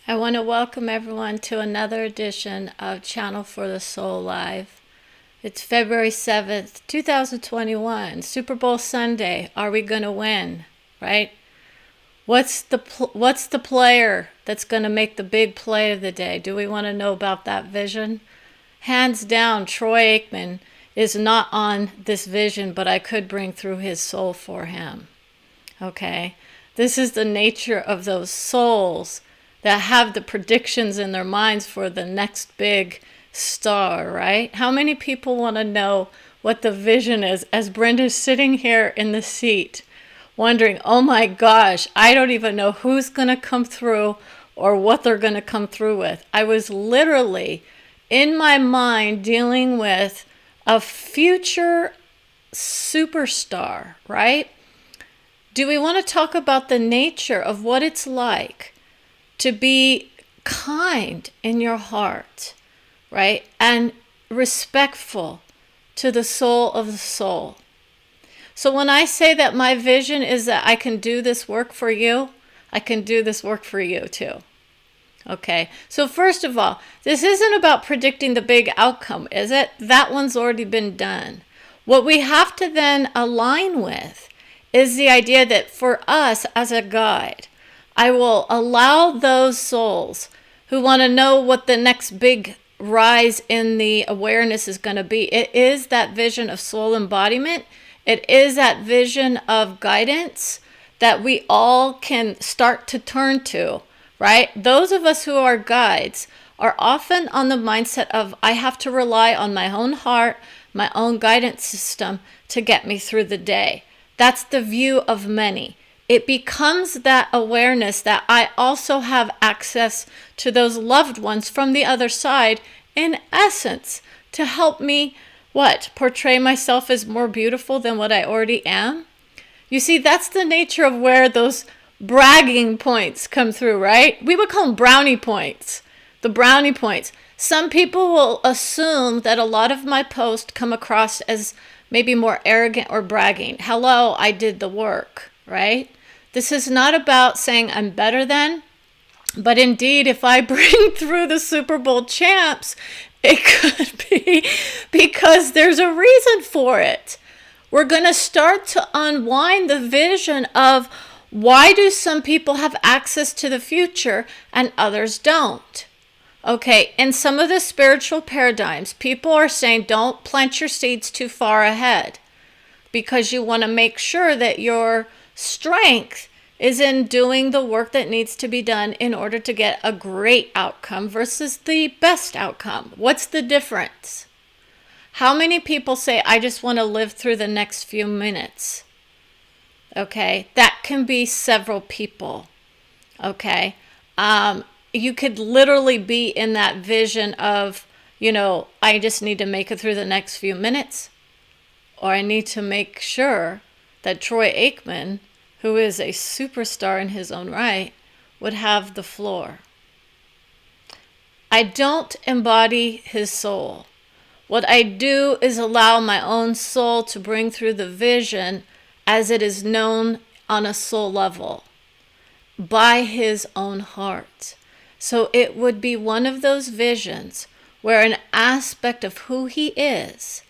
I want to welcome everyone to another edition of Channel for the Soul Live. It's February 7th, 2021, Super Bowl Sunday. Are we going to win, right? What's the player that's going to make the big play of the day? Do we want to know about that vision? Hands down, Troy Aikman is not on this vision, but I could bring through his soul for him. Okay? This is the nature of those souls that have the predictions in their minds for the next big star, right? How many people want to know what the vision is as Brenda's sitting here in the seat wondering, oh my gosh, I don't even know who's going to come through or what they're going to come through with. I was literally in my mind dealing with a future superstar, right? Do we want to talk about the nature of what it's like to be kind in your heart, right? And respectful to the soul of the soul. So when I say that my vision is that I can do this work for you, I can do this work for you too. Okay, so first of all, this isn't about predicting the big outcome, is it? That one's already been done. What we have to then align with is the idea that for us as a guide, I will allow those souls who want to know what the next big rise in the awareness is going to be. It is that vision of soul embodiment. It is that vision of guidance that we all can start to turn to, right? Those of us who are guides are often on the mindset of, I have to rely on my own heart, my own guidance system to get me through the day. That's the view of many. It becomes that awareness that I also have access to those loved ones from the other side, in essence, to help me, what? Portray myself as more beautiful than what I already am? You see, that's the nature of where those bragging points come through, right? We would call them brownie points. The brownie points. Some people will assume that a lot of my posts come across as maybe more arrogant or bragging. Hello, I did the work, right? This is not about saying I'm better than, but indeed, if I bring through the Super Bowl champs, it could be because there's a reason for it. We're going to start to unwind the vision of why do some people have access to the future and others don't? Okay, in some of the spiritual paradigms, people are saying don't plant your seeds too far ahead because you want to make sure that your strength is in doing the work that needs to be done in order to get a great outcome versus the best outcome. What's the difference? How many people say, I just want to live through the next few minutes? Okay, that can be several people. Okay, you could literally be in that vision of, I just need to make it through the next few minutes, or I need to make sure that Troy Aikman, who is a superstar in his own right, would have the floor. I don't embody his soul. What I do is allow my own soul to bring through the vision as it is known on a soul level by his own heart. So it would be one of those visions where an aspect of who he is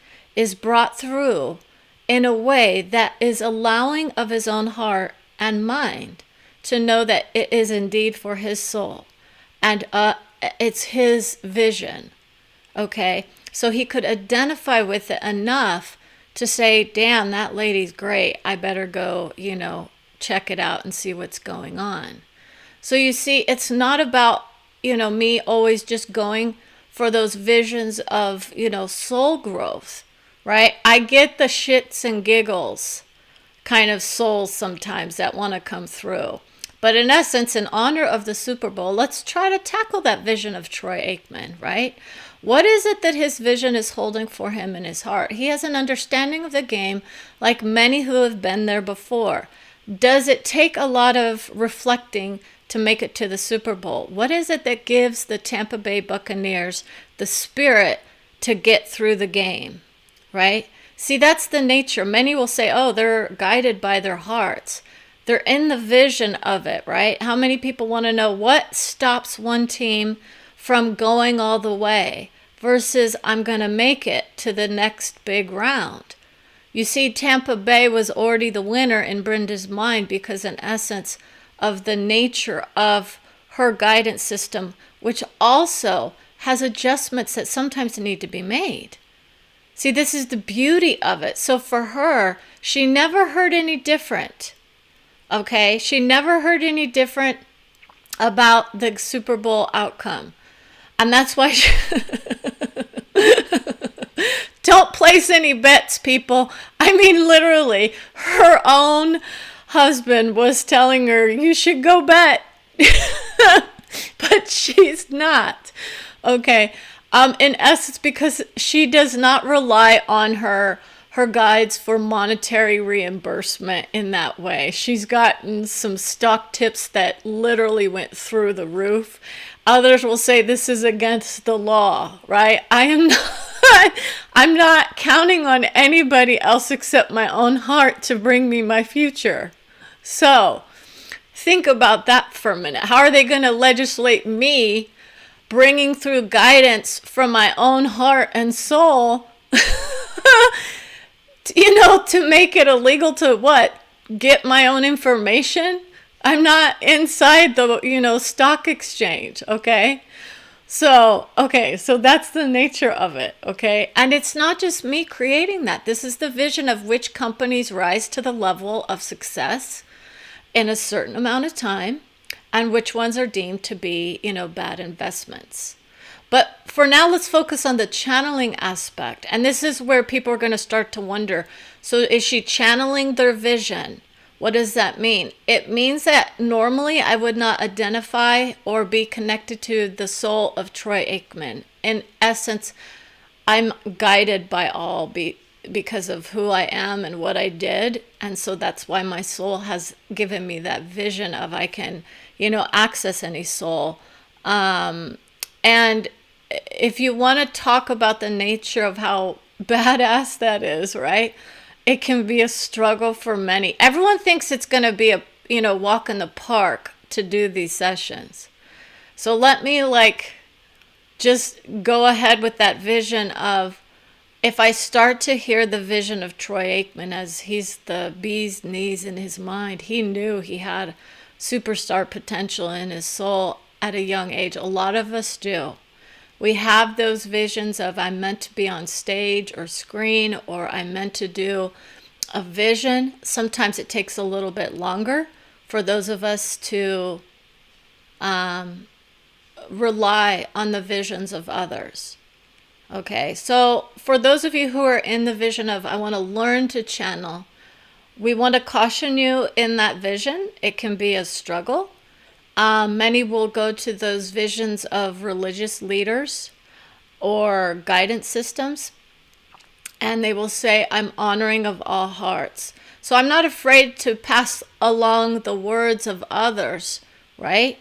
brought through in a way that is allowing of his own heart and mind to know that it is indeed for his soul and it's his vision. Okay, so he could identify with it enough to say, damn, that lady's great, I better go check it out and see what's going on. So you see, it's not about me always just going for those visions of soul growth, right? I get the shits and giggles kind of souls sometimes that want to come through. But in essence, in honor of the Super Bowl, let's try to tackle that vision of Troy Aikman, right? What is it that his vision is holding for him in his heart? He has an understanding of the game like many who have been there before. Does it take a lot of reflecting to make it to the Super Bowl? What is it that gives the Tampa Bay Buccaneers the spirit to get through the game, right? See, that's the nature. Many will say, oh, they're guided by their hearts. They're in the vision of it, right? How many people want to know what stops one team from going all the way versus I'm going to make it to the next big round? You see, Tampa Bay was already the winner in Brenda's mind because, in essence, of the nature of her guidance system, which also has adjustments that sometimes need to be made. See, this is the beauty of it. So for her, she never heard any different. Okay? She never heard any different about the Super Bowl outcome. And that's why don't place any bets, people. I mean, literally, her own husband was telling her, you should go bet. But she's not. Okay. In essence, because she does not rely on her guides for monetary reimbursement in that way. She's gotten some stock tips that literally went through the roof. Others will say this is against the law, right? I'm not counting on anybody else except my own heart to bring me my future. So think about that for a minute. How are they going to legislate me bringing through guidance from my own heart and soul, to make it illegal to what? Get my own information? I'm not inside the, stock exchange, okay? So that's the nature of it, okay? And it's not just me creating that. This is the vision of which companies rise to the level of success in a certain amount of time and which ones are deemed to be, bad investments. But for now, let's focus on the channeling aspect. And this is where people are going to start to wonder, so is she channeling their vision? What does that mean? It means that normally I would not identify or be connected to the soul of Troy Aikman. In essence, I'm guided by all because of who I am and what I did. And so that's why my soul has given me that vision of I can, access any soul. And if you want to talk about the nature of how badass that is, right? It can be a struggle for many. Everyone thinks it's going to be a, walk in the park to do these sessions. So let me just go ahead with that vision of, if I start to hear the vision of Troy Aikman as he's the bee's knees in his mind, he knew he had superstar potential in his soul at a young age. A lot of us do. We have those visions of I'm meant to be on stage or screen, or I'm meant to do a vision. Sometimes it takes a little bit longer for those of us to rely on the visions of others. Okay, so for those of you who are in the vision of I want to learn to channel, we want to caution you in that vision. It can be a struggle. Many will go to those visions of religious leaders or guidance systems, and they will say, I'm honoring of all hearts. So I'm not afraid to pass along the words of others, right?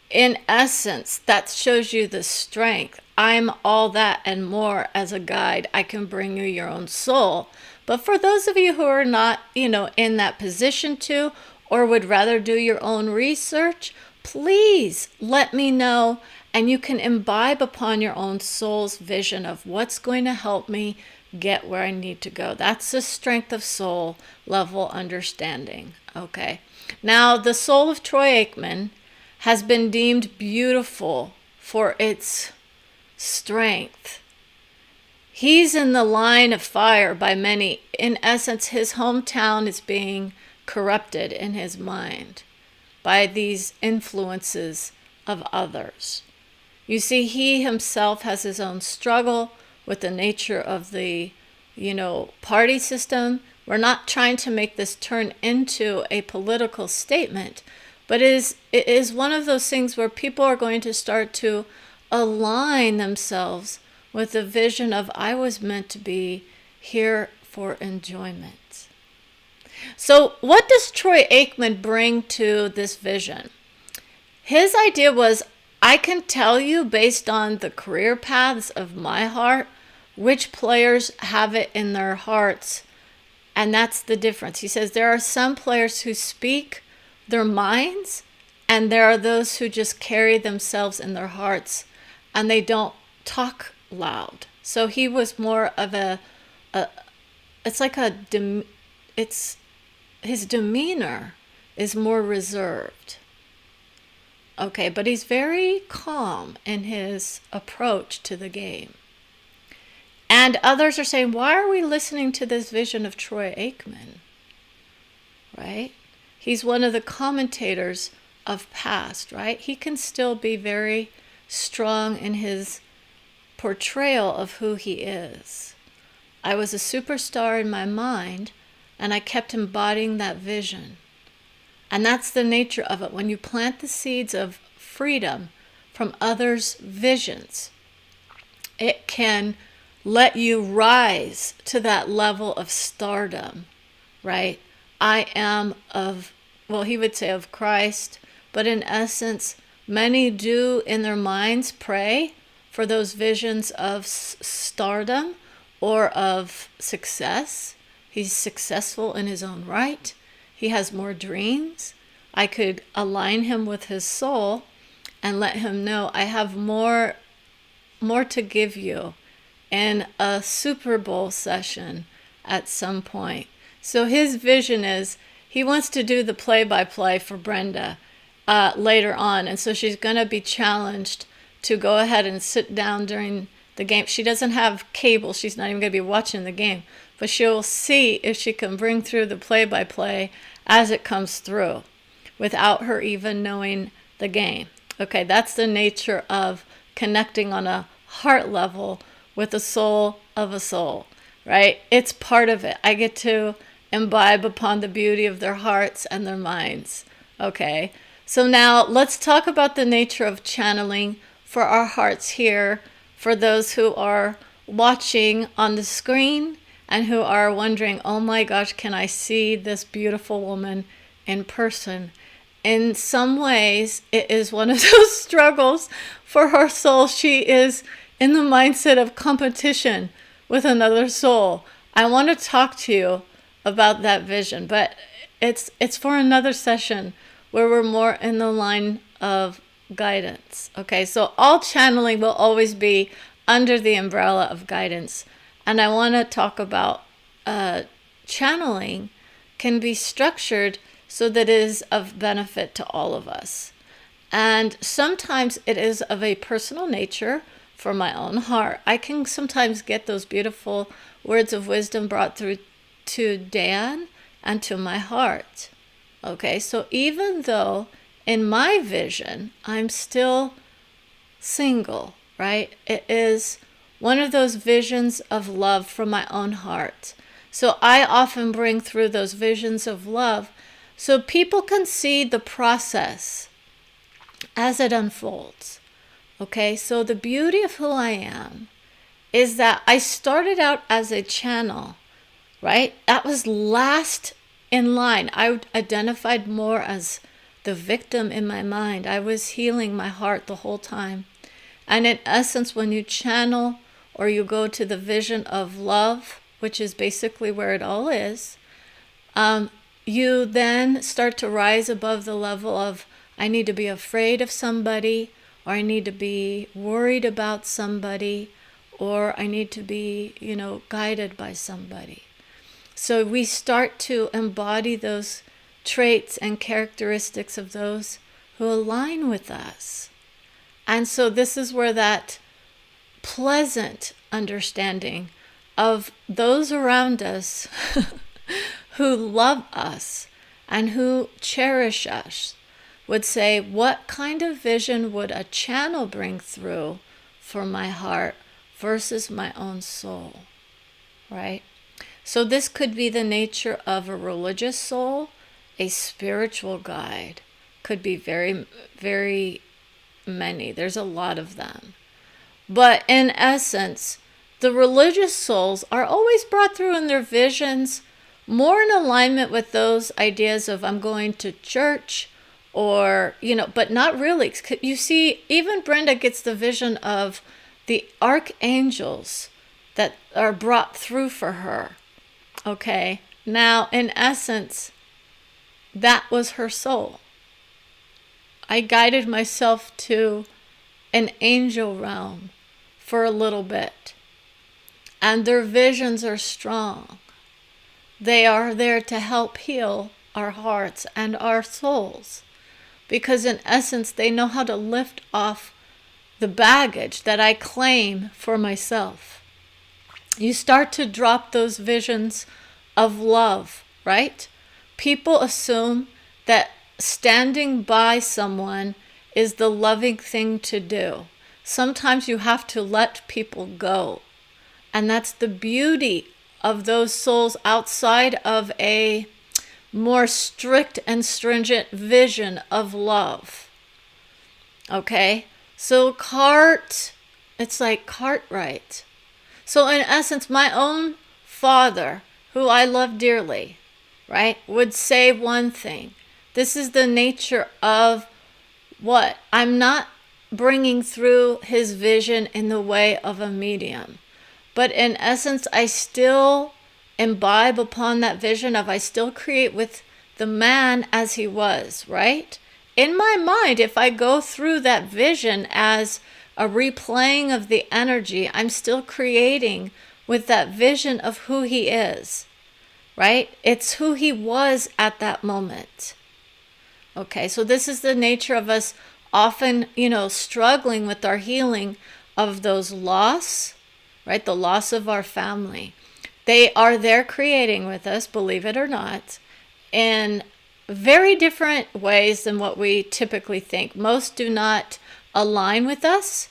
In essence, that shows you the strength. I'm all that and more as a guide. I can bring you your own soul. But for those of you who are not, in that position to, or would rather do your own research, please let me know, and you can imbibe upon your own soul's vision of what's going to help me get where I need to go. That's the strength of soul level understanding. Okay. Now, the soul of Troy Aikman has been deemed beautiful for its strength. He's in the line of fire by many. In essence, his hometown is being corrupted in his mind by these influences of others. You see, he himself has his own struggle with the nature of the, party system. We're not trying to make this turn into a political statement, but it is one of those things where people are going to start to align themselves with the vision of I was meant to be here for enjoyment. So what does Troy Aikman bring to this vision? His idea was, I can tell you based on the career paths of my heart, which players have it in their hearts And that's the difference. He says there are some players who speak their minds, and there are those who just carry themselves in their hearts and they don't talk loud. So he was more of it's like his demeanor is more reserved. Okay, but he's very calm in his approach to the game. And others are saying, why are we listening to this vision of Troy Aikman? Right? He's one of the commentators of past, right? He can still be very strong in his portrayal of who he is. I was a superstar in my mind, and I kept embodying that vision. And that's the nature of it. When you plant the seeds of freedom from others' visions, it can let you rise to that level of stardom, right? I am of, well, he would say of Christ, but in essence, many do in their minds pray for those visions of stardom or of success. He's successful in his own right. He has more dreams. I could align him with his soul and let him know I have more to give you in a Super Bowl session at some point. So his vision is he wants to do the play-by-play for Brenda later on. And so she's going to be challenged to go ahead and sit down during the game. She doesn't have cable. She's not even going to be watching the game. But she'll see if she can bring through the play-by-play as it comes through without her even knowing the game. Okay, that's the nature of connecting on a heart level with the soul of a soul, right? It's part of it. I get to imbibe upon the beauty of their hearts and their minds. Okay, so now let's talk about the nature of channeling for our hearts here, for those who are watching on the screen and who are wondering, oh my gosh, can I see this beautiful woman in person? In some ways, it is one of those struggles for her soul. She is in the mindset of competition with another soul. I want to talk to you about that vision, but it's for another session where we're more in the line of guidance. Okay, so all channeling will always be under the umbrella of guidance. And I want to talk about channeling can be structured so that it is of benefit to all of us. And sometimes it is of a personal nature for my own heart. I can sometimes get those beautiful words of wisdom brought through to Dan and to my heart. Okay, so even though in my vision, I'm still single, right? It is one of those visions of love from my own heart. So I often bring through those visions of love so people can see the process as it unfolds. Okay, so the beauty of who I am is that I started out as a channel, right? That was last in line. I identified more as the victim in my mind. I was healing my heart the whole time. And in essence, when you channel or you go to the vision of love, which is basically where it all is, you then start to rise above the level of, I need to be afraid of somebody, or I need to be worried about somebody, or I need to be, guided by somebody. So we start to embody those traits and characteristics of those who align with us. And so this is where that pleasant understanding of those around us who love us and who cherish us would say, what kind of vision would a channel bring through for my heart versus my own soul, right? So this could be the nature of a religious soul, a spiritual guide. Could be very, very many. There's a lot of them. But in essence, the religious souls are always brought through in their visions more in alignment with those ideas of I'm going to church or, but not really. You see, even Brenda gets the vision of the archangels that are brought through for her. Okay, Now, in essence, that was her soul. I guided myself to an angel realm for a little bit. And their visions are strong. They are there to help heal our hearts and our souls. Because in essence, they know how to lift off the baggage that I claim for myself. You start to drop those visions of love, right? People assume that standing by someone is the loving thing to do. Sometimes you have to let people go. And that's the beauty of those souls outside of a more strict and stringent vision of love. Okay? So it's like Cartwright. So in essence, my own father, who I love dearly, right, would say one thing. This is the nature of what? I'm not bringing through his vision in the way of a medium. But in essence, I still imbibe upon that vision of I still create with the man as he was, right? In my mind, if I go through that vision as a replaying of the energy, I'm still creating with that vision of who he is, right? It's who he was at that moment. Okay, so this is the nature of us often, struggling with our healing of those loss, right? The loss of our family. They are there creating with us, believe it or not, in very different ways than what we typically think. Most do not align with us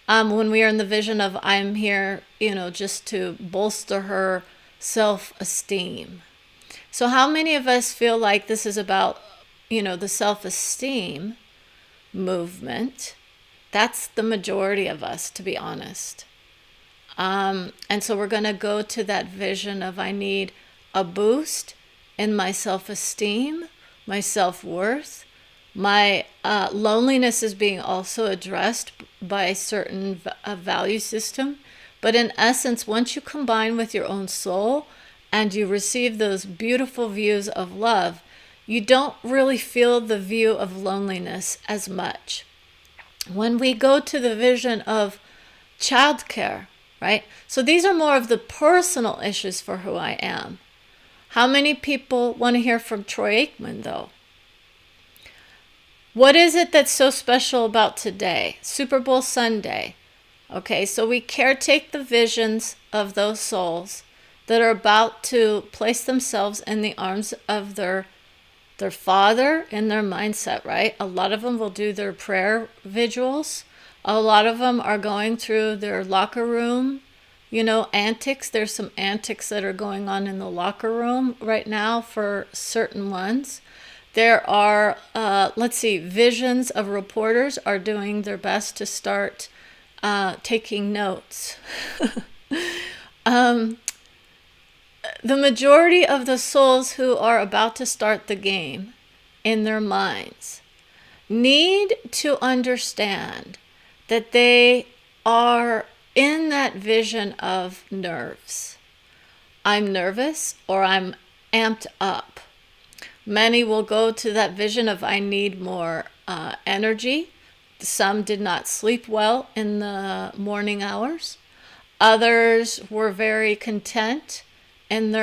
when we are in the vision of I'm here, just to bolster her self-esteem. So how many of us feel like this is about, the self-esteem movement? That's the majority of us, to be honest. And so we're going to go to that vision of I need a boost in my self-esteem, my self-worth. My loneliness is being also addressed by a certain value system. But in essence, once you combine with your own soul and you receive those beautiful views of love, you don't really feel the view of loneliness as much. When we go to the vision of childcare, right? So these are more of the personal issues for who I am. How many people want to hear from Troy Aikman, though? What is it that's so special about today? Super Bowl Sunday. Okay, so we caretake the visions of those souls that are about to place themselves in the arms of their father in their mindset, right? A lot of them will do their prayer vigils. A lot of them are going through their locker room, antics. There's some antics that are going on in the locker room right now for certain ones. There are, visions of reporters are doing their best to start taking notes. The majority of the souls who are about to start the game in their minds need to understand that they are in that vision of nerves. I'm nervous or I'm amped up. Many will go to that vision of I need more energy. Some did not sleep well in the morning hours. Others were very content in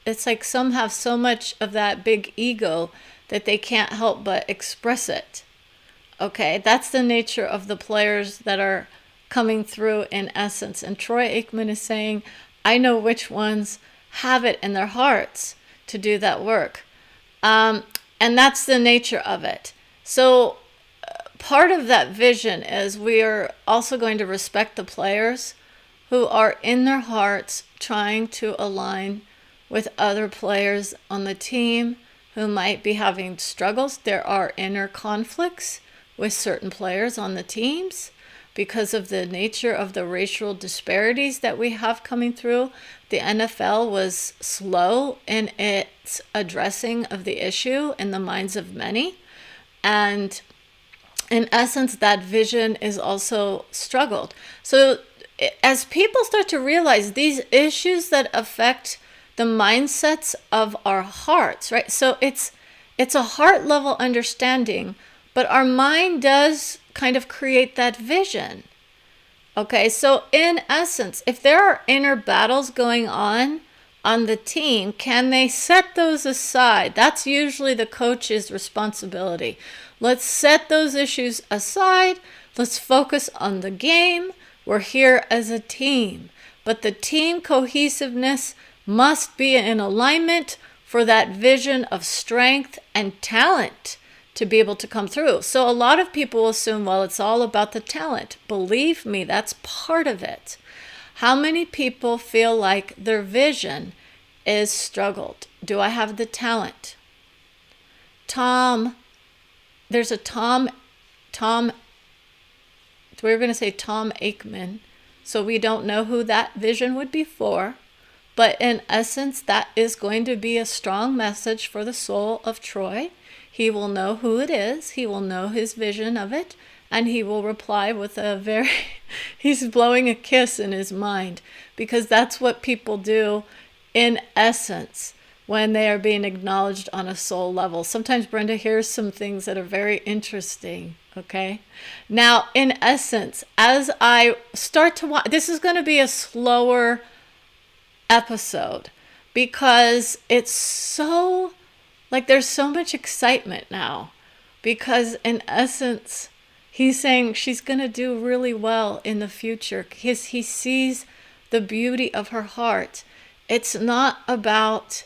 it's like some have so much of that big ego that they can't help but express it. Okay, that's the nature of the players that are coming through in essence. And Troy Aikman is saying, I know which ones have it in their hearts to do that work. And that's the nature of it. So part of that vision is we are also going to respect the players who are in their hearts trying to align with other players on the team who might be having struggles. There are inner conflicts with certain players on the teams because of the nature of the racial disparities that we have coming through. The NFL was slow in its addressing of the issue in the minds of many. And in essence, that vision is also struggled. So as people start to realize these issues that affect the mindsets of our hearts, right? So it's a heart level understanding, but our mind does kind of create that vision. Okay, so in essence, if there are inner battles going on the team, can they set those aside? That's usually the coach's responsibility. Let's set those issues aside. Let's focus on the game. We're here as a team. But the team cohesiveness must be in alignment for that vision of strength and talent to be able to come through. So a lot of people assume, well, it's all about the talent. Believe me, that's part of it. How many people feel like their vision is struggled? Do I have the talent? There's a Tom, we were going to say Tom Aikman, so we don't know who that vision would be for, but in essence, that is going to be a strong message for the soul of Troy. He will know who it is, he will know his vision of it, and he will reply with he's blowing a kiss in his mind, because that's what people do in essence when they are being acknowledged on a soul level. Sometimes, Brenda, hears some things that are very interesting, okay? Now, in essence, as I start to watch, this is going to be a slower episode because it's so, like, there's so much excitement now, because in essence, he's saying she's going to do really well in the future because he sees the beauty of her heart. It's not about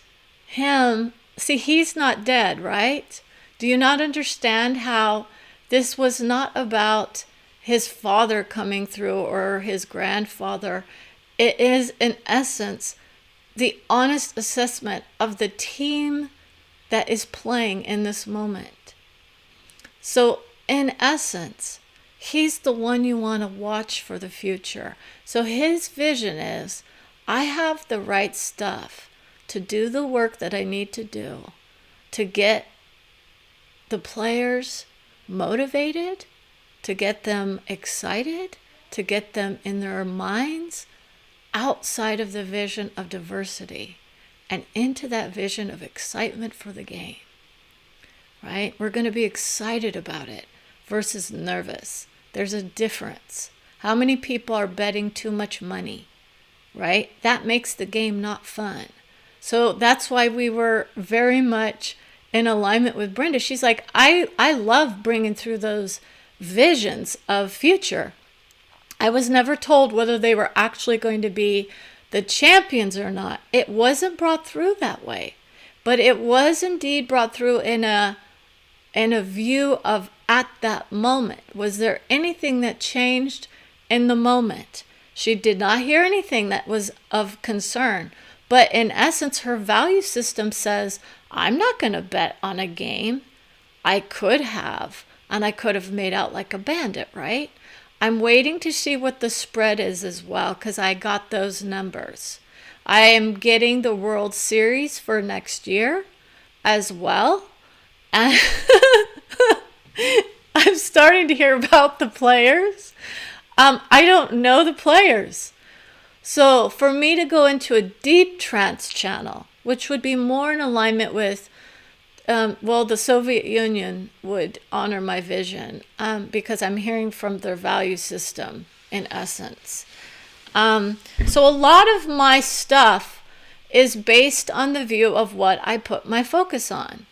him. See, he's not dead, right? Do you not understand how this was not about his father coming through or his grandfather? It is, in essence, the honest assessment of the team that is playing in this moment. So, in essence, he's the one you want to watch for the future. So his vision is, I have the right stuff to do the work that I need to do to get the players motivated, to get them excited, to get them in their minds outside of the vision of diversity and into that vision of excitement for the game, right? We're going to be excited about it versus nervous. There's a difference. How many people are betting too much money, right? That makes the game not fun. So that's why we were very much in alignment with Brenda. She's like, I love bringing through those visions of future. I was never told whether they were actually going to be the champions or not. It wasn't brought through that way, but it was indeed brought through in a view of at that moment. Was there anything that changed in the moment? She did not hear anything that was of concern. But in essence, her value system says, I'm not going to bet on a game. I could have, and I could have made out like a bandit, right? I'm waiting to see what the spread is as well, because I got those numbers. I am getting the World Series for next year as well. And I'm starting to hear about the players. I don't know the players. So for me to go into a deep trance channel, which would be more in alignment with, the Soviet Union would honor my vision because I'm hearing from their value system in essence. So a lot of my stuff is based on the view of what I put my focus on.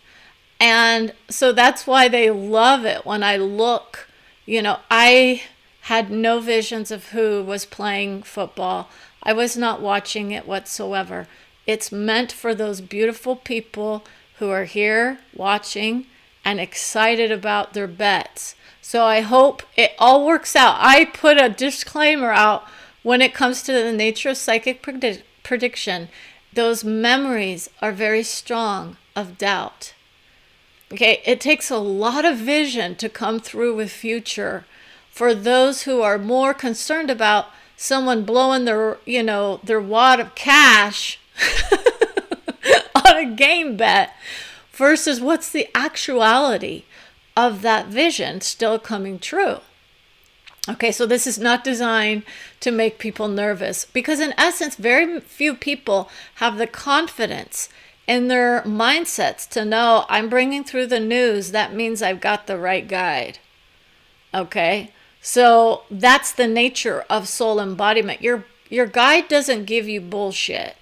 And so that's why they love it when I look, I had no visions of who was playing football. I was not watching it whatsoever. It's meant for those beautiful people who are here watching and excited about their bets. So I hope it all works out. I put a disclaimer out when it comes to the nature of psychic prediction. Those memories are very strong of doubt. Okay, it takes a lot of vision to come through with future. For those who are more concerned about someone blowing their wad of cash on a game bet versus what's the actuality of that vision still coming true. Okay, so this is not designed to make people nervous because, in essence, very few people have the confidence in their mindsets to know I'm bringing through the news. That means I've got the right guide. Okay, so that's the nature of soul embodiment. Your guide doesn't give you bullshit.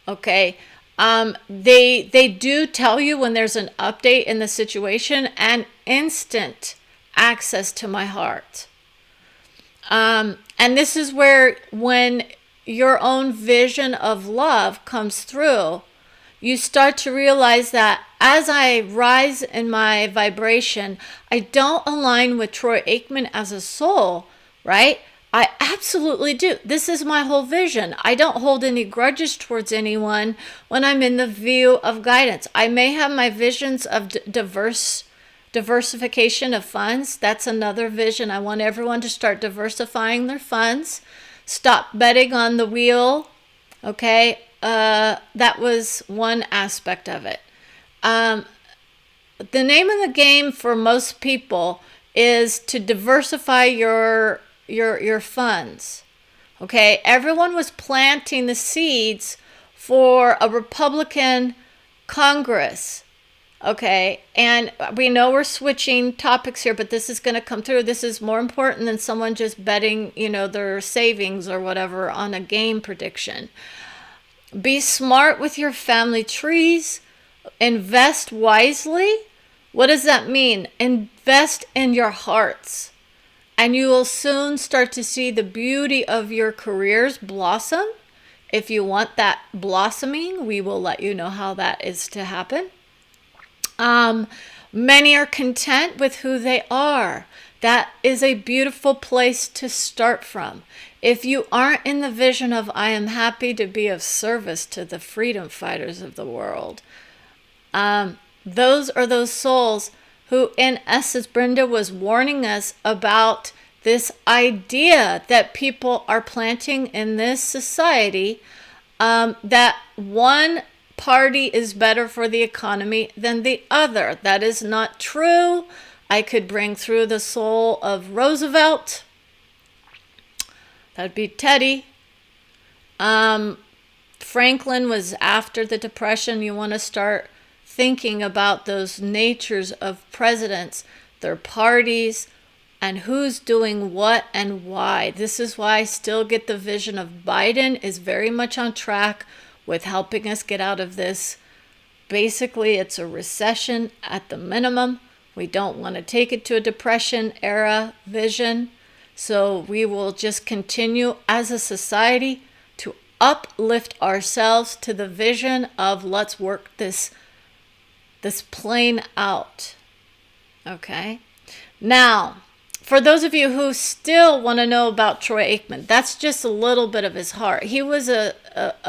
Okay, they do tell you when there's an update in the situation and instant access to my heart. And this is where, when your own vision of love comes through, you start to realize that as I rise in my vibration, I don't align with Troy Aikman as a soul, right? I absolutely do. This is my whole vision. I don't hold any grudges towards anyone when I'm in the view of guidance. I may have my visions of diversification of funds. That's another vision. I want everyone to start diversifying their funds. Stop betting on the wheel. Okay, that was one aspect of it. The name of the game for most people is to diversify your funds. Okay, everyone was planting the seeds for a Republican Congress. Okay, and we know we're switching topics here, but this is going to come through. This is more important than someone just betting, their savings or whatever on a game prediction. Be smart with your family trees. Invest wisely. What does that mean? Invest in your hearts. And you will soon start to see the beauty of your careers blossom. If you want that blossoming, we will let you know how that is to happen. Many are content with who they are. That is a beautiful place to start from. If you aren't in the vision of I am happy to be of service to the freedom fighters of the world, those are those souls who, in essence, Brenda was warning us about this idea that people are planting in this society, that one party is better for the economy than the other. That is not true. I could bring through the soul of Roosevelt. That'd be Teddy. Franklin was after the Depression. You want to start thinking about those natures of presidents, their parties, and who's doing what and why. This is why I still get the vision of Biden is very much on track with helping us get out of this. Basically, it's a recession at the minimum. We don't want to take it to a depression era vision. So we will just continue as a society to uplift ourselves to the vision of let's work this plane out. Okay? Now, for those of you who still want to know about Troy Aikman, that's just a little bit of his heart. He was a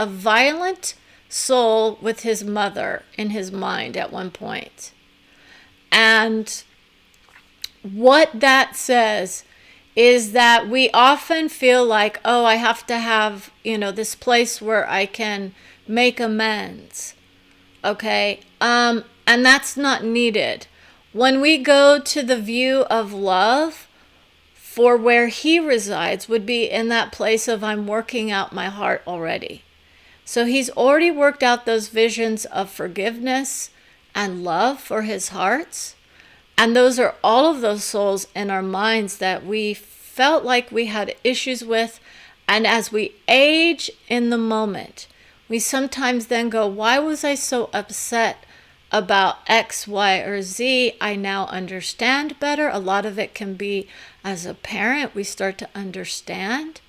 violent soul with his mother in his mind at one point. And what that says is that we often feel like, oh, I have to have, this place where I can make amends. Okay? And that's not needed. When we go to the view of love, for where he resides would be in that place of I'm working out my heart already. So he's already worked out those visions of forgiveness and love for his hearts. And those are all of those souls in our minds that we felt like we had issues with. And as we age in the moment, we sometimes then go, why was I so upset about X, Y, or Z? I now understand better. A lot of it can be as a parent, we start to understand,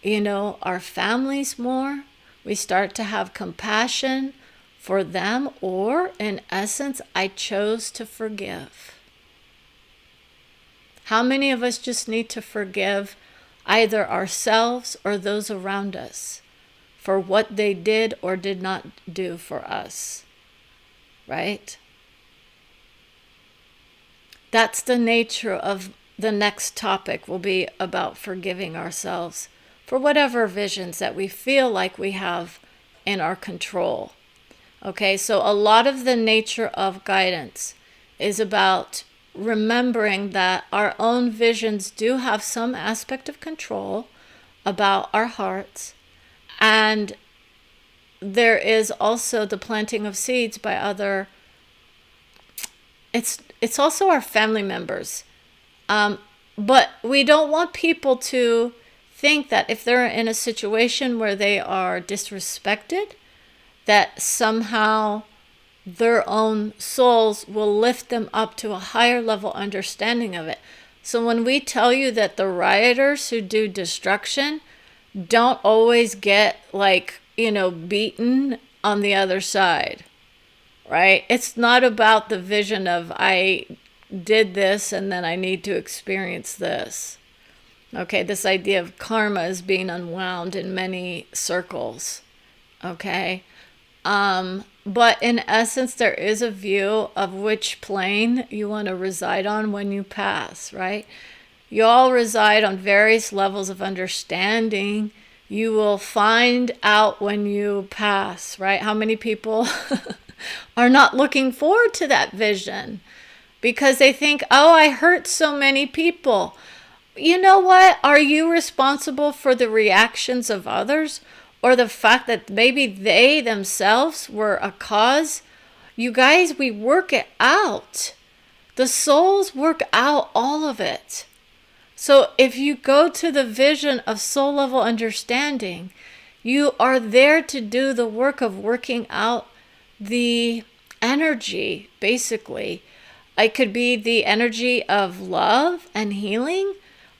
our families more. We start to have compassion for them, or in essence, I chose to forgive. How many of us just need to forgive either ourselves or those around us for what they did or did not do for us? Right? That's the nature of the next topic, will be about forgiving ourselves for whatever visions that we feel like we have in our control. Okay, so a lot of the nature of guidance is about remembering that our own visions do have some aspect of control about our hearts, and there is also the planting of seeds by other. It's also our family members, but we don't want people to think that if they're in a situation where they are disrespected, that somehow their own souls will lift them up to a higher level understanding of it. So when we tell you that the rioters who do destruction don't always get beaten on the other side, right? It's not about the vision of I did this and then I need to experience this. Okay, this idea of karma is being unwound in many circles. Okay. But in essence, there is a view of which plane you want to reside on when you pass, right? You all reside on various levels of understanding. You will find out when you pass, right? How many people are not looking forward to that vision because they think, oh, I hurt so many people. You know what? Are you responsible for the reactions of others? Or the fact that maybe they themselves were a cause? You guys, we work it out. The souls work out all of it. So if you go to the vision of soul level understanding, you are there to do the work of working out the energy, basically. It could be the energy of love and healing,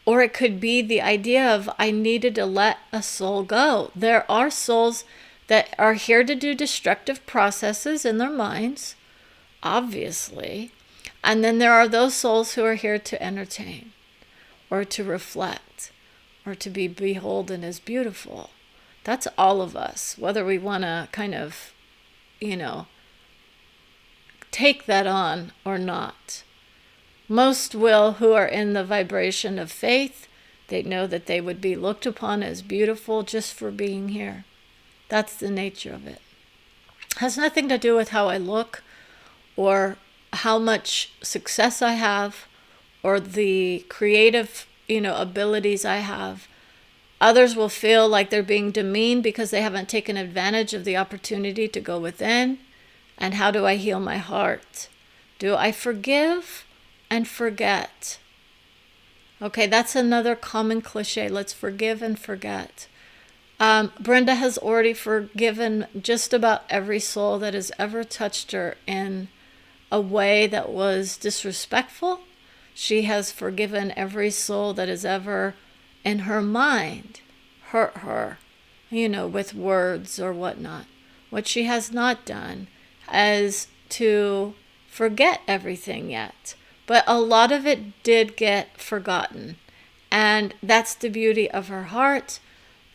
or it could be the idea of I needed to let a soul go. There are souls that are here to do destructive processes in their minds, obviously. And then there are those souls who are here to entertain or to reflect or to be beholden as beautiful. That's all of us, whether we want to kind of, take that on or not. Most will, who are in the vibration of faith, they know that they would be looked upon as beautiful just for being here. That's the nature of it. It has nothing to do with how I look or how much success I have or the creative, abilities I have. Others will feel like they're being demeaned because they haven't taken advantage of the opportunity to go within. And how do I heal my heart? Do I forgive and forget? Okay, that's another common cliche. Let's forgive and forget. Brenda has already forgiven just about every soul that has ever touched her in a way that was disrespectful. She has forgiven every soul that has ever, in her mind, hurt her, with words or whatnot. What she has not done is to forget everything yet. But a lot of it did get forgotten. And that's the beauty of her heart.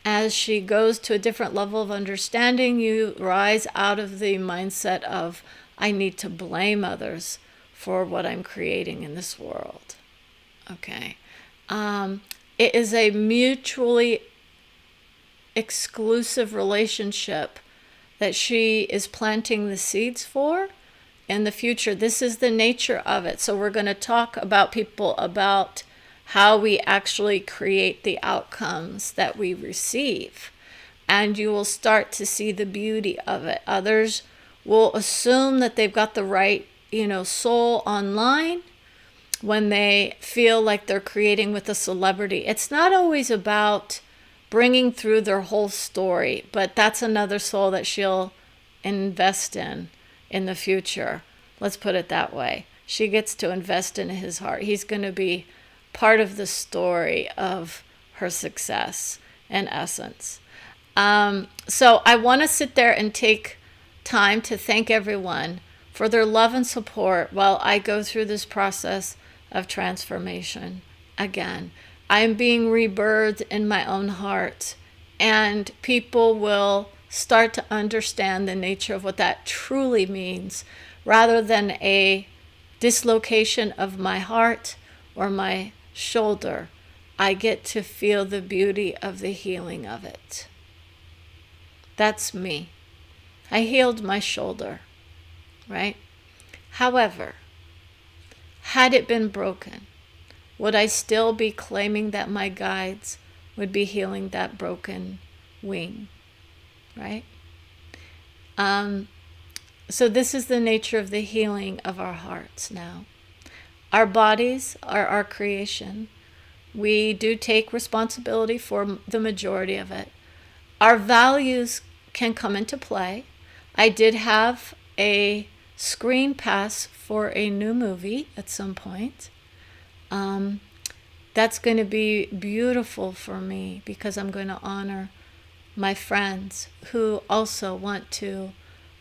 As she goes to a different level of understanding, you rise out of the mindset of, I need to blame others for what I'm creating in this world. Okay. It is a mutually exclusive relationship that she is planting the seeds for in the future. This is the nature of it. So we're going to talk about how we actually create the outcomes that we receive. And you will start to see the beauty of it. Others will assume that they've got the right, soul online when they feel like they're creating with a celebrity. It's not always about bringing through their whole story, but that's another soul that she'll invest in the future. Let's put it that way. She gets to invest in his heart. He's going to be part of the story of her success, in essence. So I want to sit there and take time to thank everyone for their love and support while I go through this process of transformation. Again, I am being rebirthed in my own heart, and people will start to understand the nature of what that truly means, rather than a dislocation of my heart or my shoulder. I get to feel the beauty of the healing of it. That's me. I healed my shoulder, right? However, Had it been broken, would I still be claiming that my guides would be healing that broken wing, right? So this is the nature of the healing of our hearts now. Our bodies are our creation. We do take responsibility for the majority of it. Our values can come into play. I did have a screen pass for a new movie at some point. That's going to be beautiful for me because I'm going to honor my friends who also want to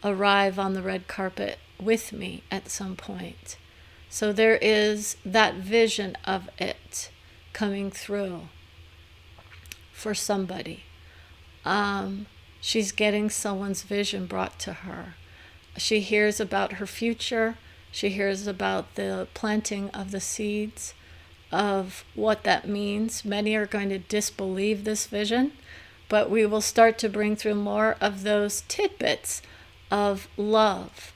arrive on the red carpet with me at some point. So there is that vision of it coming through for somebody. She's getting someone's vision brought to her. She hears about her future. She hears about the planting of the seeds of what that means. Many are going to disbelieve this vision, but we will start to bring through more of those tidbits of love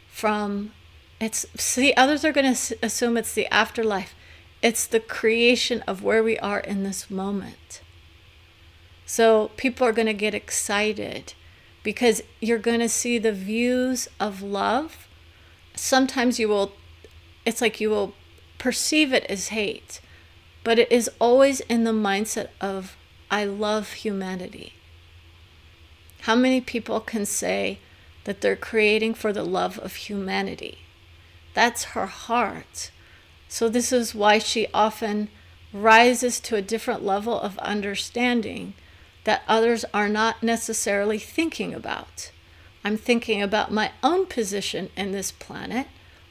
from others are going to assume it's the afterlife. It's the creation of where we are in this moment. So people are going to get excited because you're going to see the views of love. Sometimes it's like you will perceive it as hate, but it is always in the mindset of, I love humanity. How many people can say that they're creating for the love of humanity? That's her heart. So this is why she often rises to a different level of understanding that others are not necessarily thinking about. I'm thinking about my own position in this planet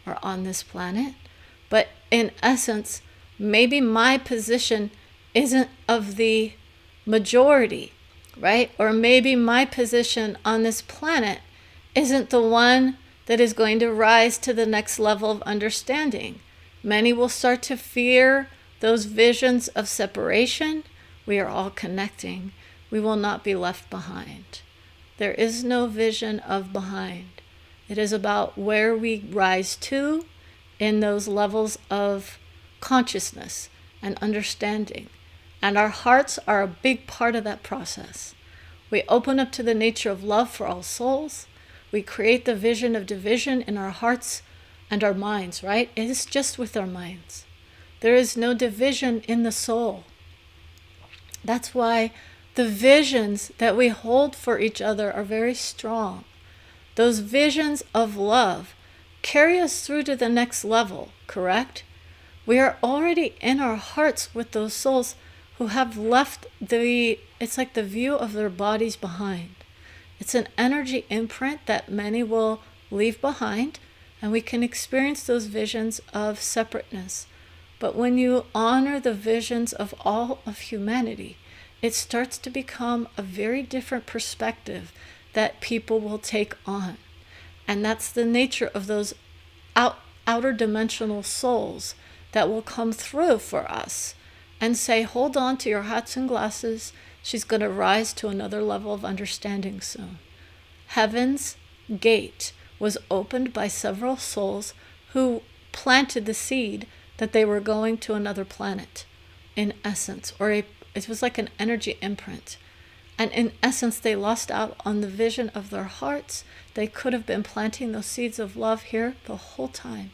or on this planet, but in essence, maybe my position isn't of the majority, right? Or maybe my position on this planet isn't the one that is going to rise to the next level of understanding. Many will start to fear those visions of separation. We are all connecting. We will not be left behind. There is no vision of behind. It is about where we rise to in those levels of consciousness and understanding. And our hearts are a big part of that process. We open up to the nature of love for all souls. We create the vision of division in our hearts and our minds, right? It is just with our minds. There is no division in the soul. That's why the visions that we hold for each other are very strong. Those visions of love carry us through to the next level, correct? We are already in our hearts with those souls who have left it's like the view of their bodies behind. It's an energy imprint that many will leave behind, and we can experience those visions of separateness. But when you honor the visions of all of humanity, it starts to become a very different perspective that people will take on. And that's the nature of those outer dimensional souls that will come through for us and say, hold on to your hats and glasses. She's going to rise to another level of understanding soon. Heaven's gate was opened by several souls who planted the seed that they were going to another planet, in essence, it was like an energy imprint. And in essence, they lost out on the vision of their hearts. They could have been planting those seeds of love here the whole time.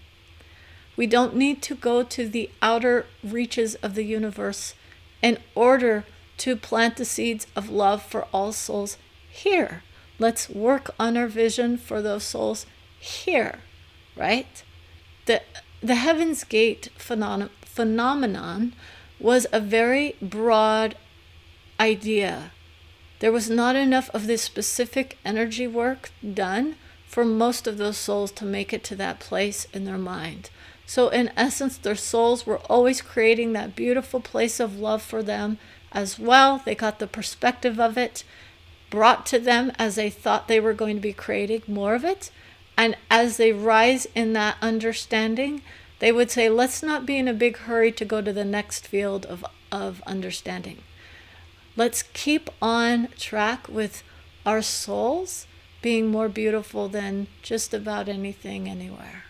We don't need to go to the outer reaches of the universe in order to plant the seeds of love for all souls here. Let's work on our vision for those souls here, right? The Heaven's Gate phenomenon was a very broad idea. There was not enough of this specific energy work done for most of those souls to make it to that place in their mind. So in essence, their souls were always creating that beautiful place of love for them as well. They got the perspective of it brought to them as they thought they were going to be creating more of it. And as they rise in that understanding, they would say, let's not be in a big hurry to go to the next field of understanding. Let's keep on track with our souls being more beautiful than just about anything anywhere.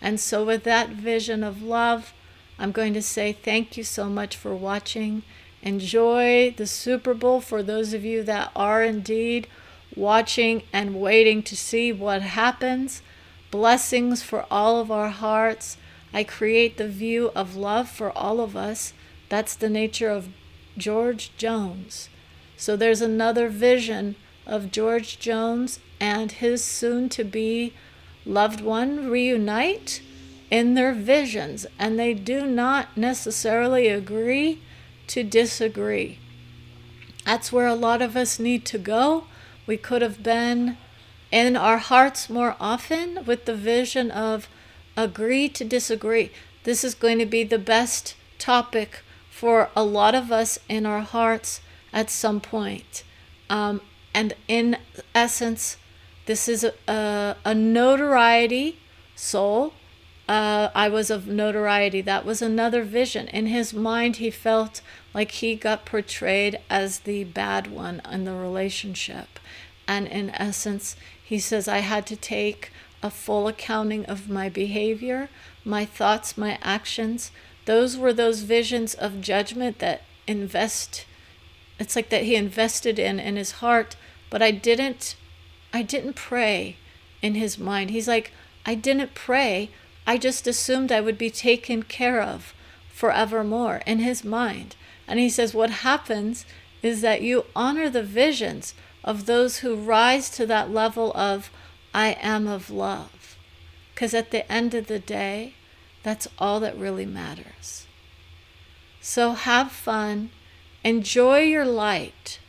And so with that vision of love, I'm going to say thank you so much for watching. Enjoy the Super Bowl for those of you that are indeed watching and waiting to see what happens. Blessings for all of our hearts. I create the view of love for all of us. That's the nature of George Jones. So there's another vision of George Jones and his soon-to-be loved one reunite in their visions, and they do not necessarily agree to disagree. That's where a lot of us need to go. We could have been in our hearts more often with the vision of agree to disagree. This is going to be the best topic for a lot of us in our hearts at some point. And in essence, this is a notoriety soul. I was of notoriety. That was another vision. In his mind, he felt like he got portrayed as the bad one in the relationship. And in essence, he says, I had to take a full accounting of my behavior, my thoughts, my actions. Those were those visions of judgment that it's like that he invested in his heart. But I didn't pray in his mind. He's like, I didn't pray. I just assumed I would be taken care of forevermore in his mind. And he says, what happens is that you honor the visions of those who rise to that level of, I am of love. Because at the end of the day, that's all that really matters. So have fun. Enjoy your light.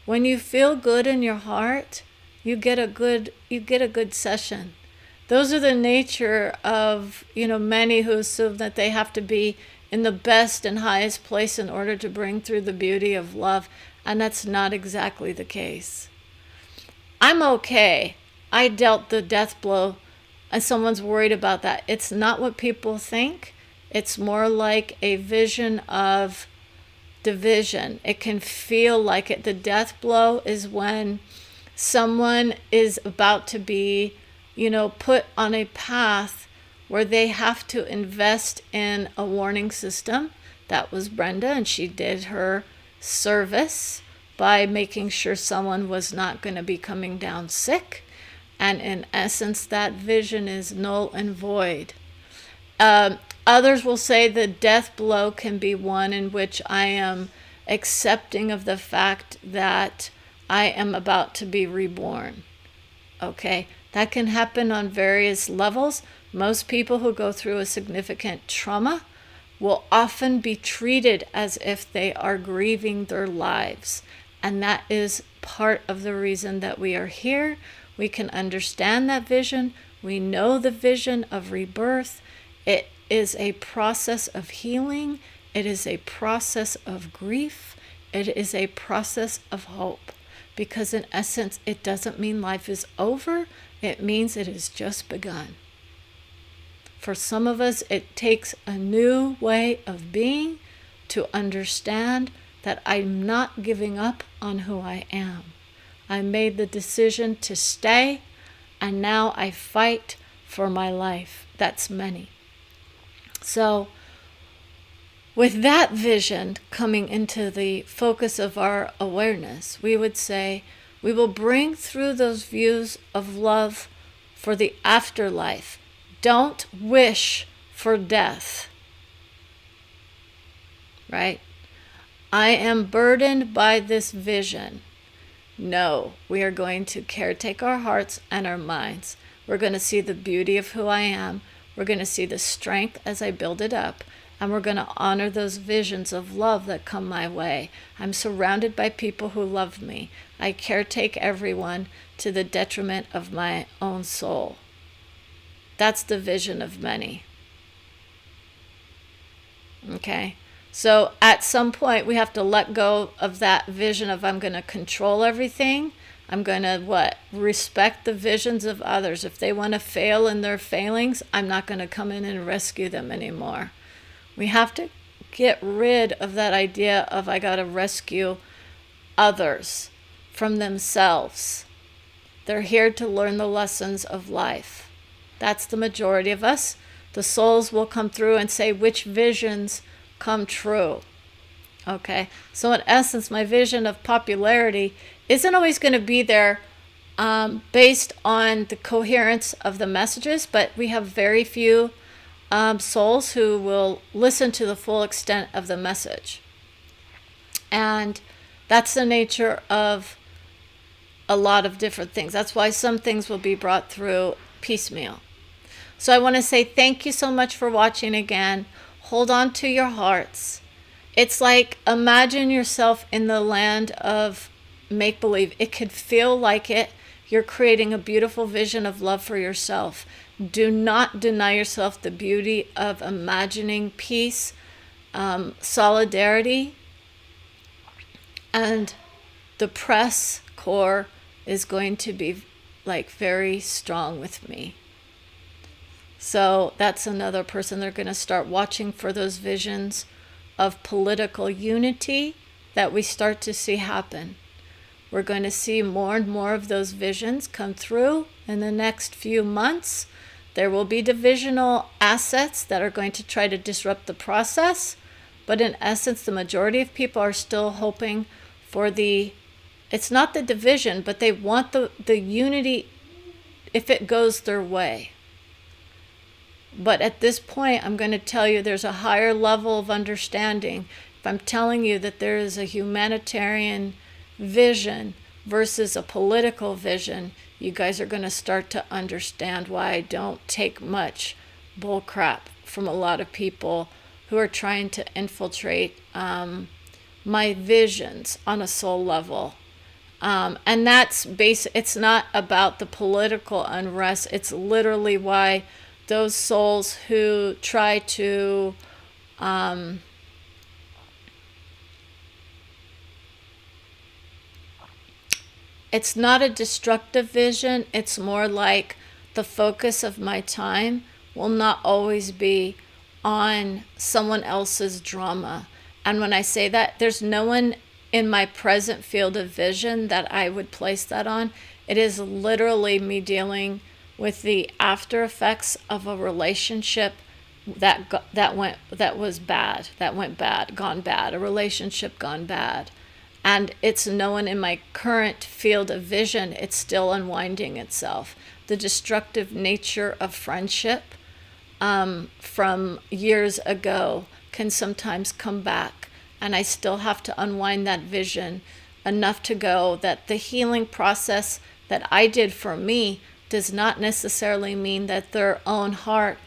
When you feel good in your heart, you get a good session. Those are the nature of, many who assume that they have to be in the best and highest place in order to bring through the beauty of love. And that's not exactly the case. I'm okay. I dealt the death blow, and someone's worried about that. It's not what people think. It's more like a vision of division. It can feel like it. The death blow is when someone is about to be, put on a path where they have to invest in a warning system. That was Brenda, and she did her service by making sure someone was not going to be coming down sick. And in essence, that vision is null and void. Others will say the death blow can be one in which I am accepting of the fact that I am about to be reborn. Okay, that can happen on various levels. Most people who go through a significant trauma will often be treated as if they are grieving their lives. And that is part of the reason that we are here. We can understand that vision. We know the vision of rebirth. It is a process of healing. It is a process of grief. It is a process of hope. Because in essence, it doesn't mean life is over. It means it has just begun. For some of us, it takes a new way of being to understand that I'm not giving up on who I am. I made the decision to stay, and now I fight for my life. That's many. So, with that vision coming into the focus of our awareness, we would say we will bring through those views of love for the afterlife. Don't wish for death. Right? I am burdened by this vision. No, we are going to caretake our hearts and our minds. We're going to see the beauty of who I am. We're going to see the strength as I build it up. And we're going to honor those visions of love that come my way. I'm surrounded by people who love me. I caretake everyone to the detriment of my own soul. That's the vision of many. Okay? So at some point, we have to let go of that vision of I'm going to control everything. I'm going to, respect the visions of others. If they want to fail in their failings, I'm not going to come in and rescue them anymore. We have to get rid of that idea of I got to rescue others from themselves. They're here to learn the lessons of life. That's the majority of us. The souls will come through and say which visions come true. Okay, so in essence, my vision of popularity isn't always going to be there based on the coherence of the messages, but we have very few souls who will listen to the full extent of the message. And that's the nature of a lot of different things. That's why some things will be brought through piecemeal. So I want to say thank you so much for watching again. Hold on to your hearts. It's like, imagine yourself in the land of make-believe. It could feel like it. You're creating a beautiful vision of love for yourself. Do not deny yourself the beauty of imagining peace, solidarity, and the press corps is going to be like very strong with me. So that's another person. They're going to start watching for those visions of political unity that we start to see happen. We're going to see more and more of those visions come through in the next few months. There will be divisional assets that are going to try to disrupt the process, but in essence, the majority of people are still hoping for it's not the division, but they want the unity if it goes their way. But at this point, I'm going to tell you there's a higher level of understanding. If I'm telling you that there is a humanitarian vision versus a political vision, you guys are going to start to understand why I don't take much bull crap from a lot of people who are trying to infiltrate my visions on a soul level. And that's it's not about the political unrest. It's literally why those souls who try to it's not a destructive vision. It's more like the focus of my time will not always be on someone else's drama. And when I say that, there's no one in my present field of vision that I would place that on. It is literally me dealing with the after effects of a relationship that went bad, gone bad, a relationship gone bad. And it's no one in my current field of vision. It's still unwinding itself. The destructive nature of friendship from years ago can sometimes come back. And I still have to unwind that vision enough to go that the healing process that I did for me does not necessarily mean that their own heart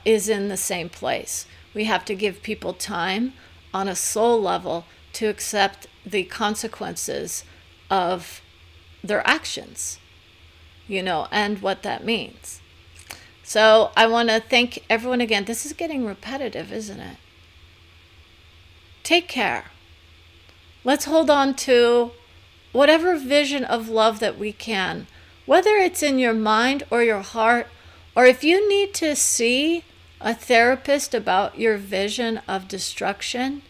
is in the same place. We have to give people time on a soul level to accept the consequences of their actions, and what that means. So I want to thank everyone again. This is getting repetitive, isn't it? Take care. Let's hold on to whatever vision of love that we can, whether it's in your mind or your heart, or if you need to see a therapist about your vision of destruction,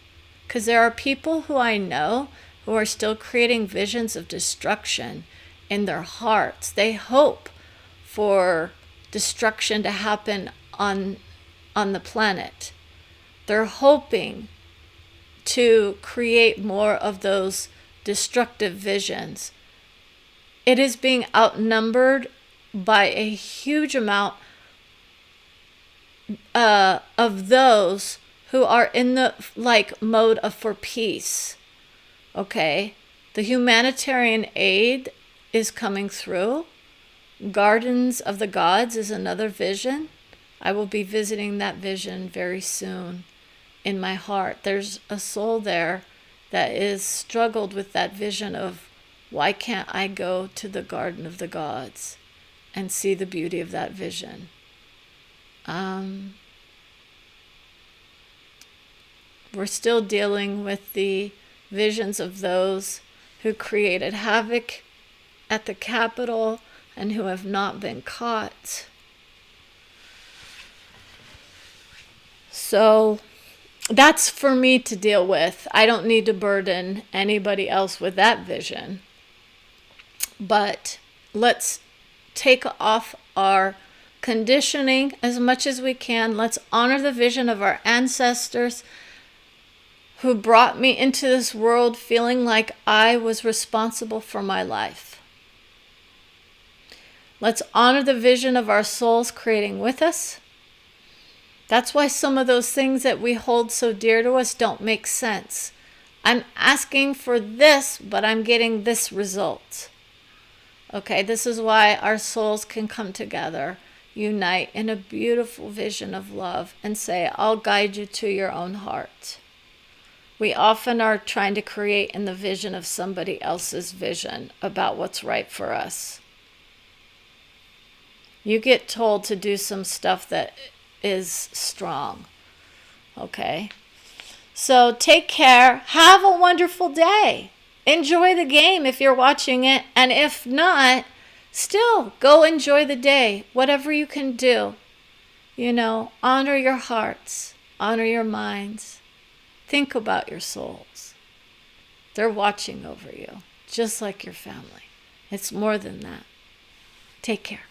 because there are people who I know who are still creating visions of destruction in their hearts. They hope for destruction to happen on the planet. They're hoping to create more of those destructive visions. It is being outnumbered by a huge amount of those who are in the mode of for peace. Okay, the humanitarian aid is coming through. Gardens of the Gods is another vision. I will be visiting that vision very soon in my heart. There's a soul there that is struggled with that vision of, why can't I go to the Garden of the Gods and see the beauty of that vision? We're still dealing with the visions of those who created havoc at the Capitol and who have not been caught. So that's for me to deal with. I don't need to burden anybody else with that vision. But let's take off our conditioning as much as we can. Let's honor the vision of our ancestors who brought me into this world feeling like I was responsible for my life. Let's honor the vision of our souls creating with us. That's why some of those things that we hold so dear to us don't make sense. I'm asking for this, but I'm getting this result. Okay, this is why our souls can come together, unite in a beautiful vision of love, and say, I'll guide you to your own heart. We often are trying to create in the vision of somebody else's vision about what's right for us. You get told to do some stuff that is strong. Okay? So take care. Have a wonderful day. Enjoy the game if you're watching it. And if not, still go enjoy the day. Whatever you can do. Honor your hearts. Honor your minds. Think about your souls. They're watching over you, just like your family. It's more than that. Take care.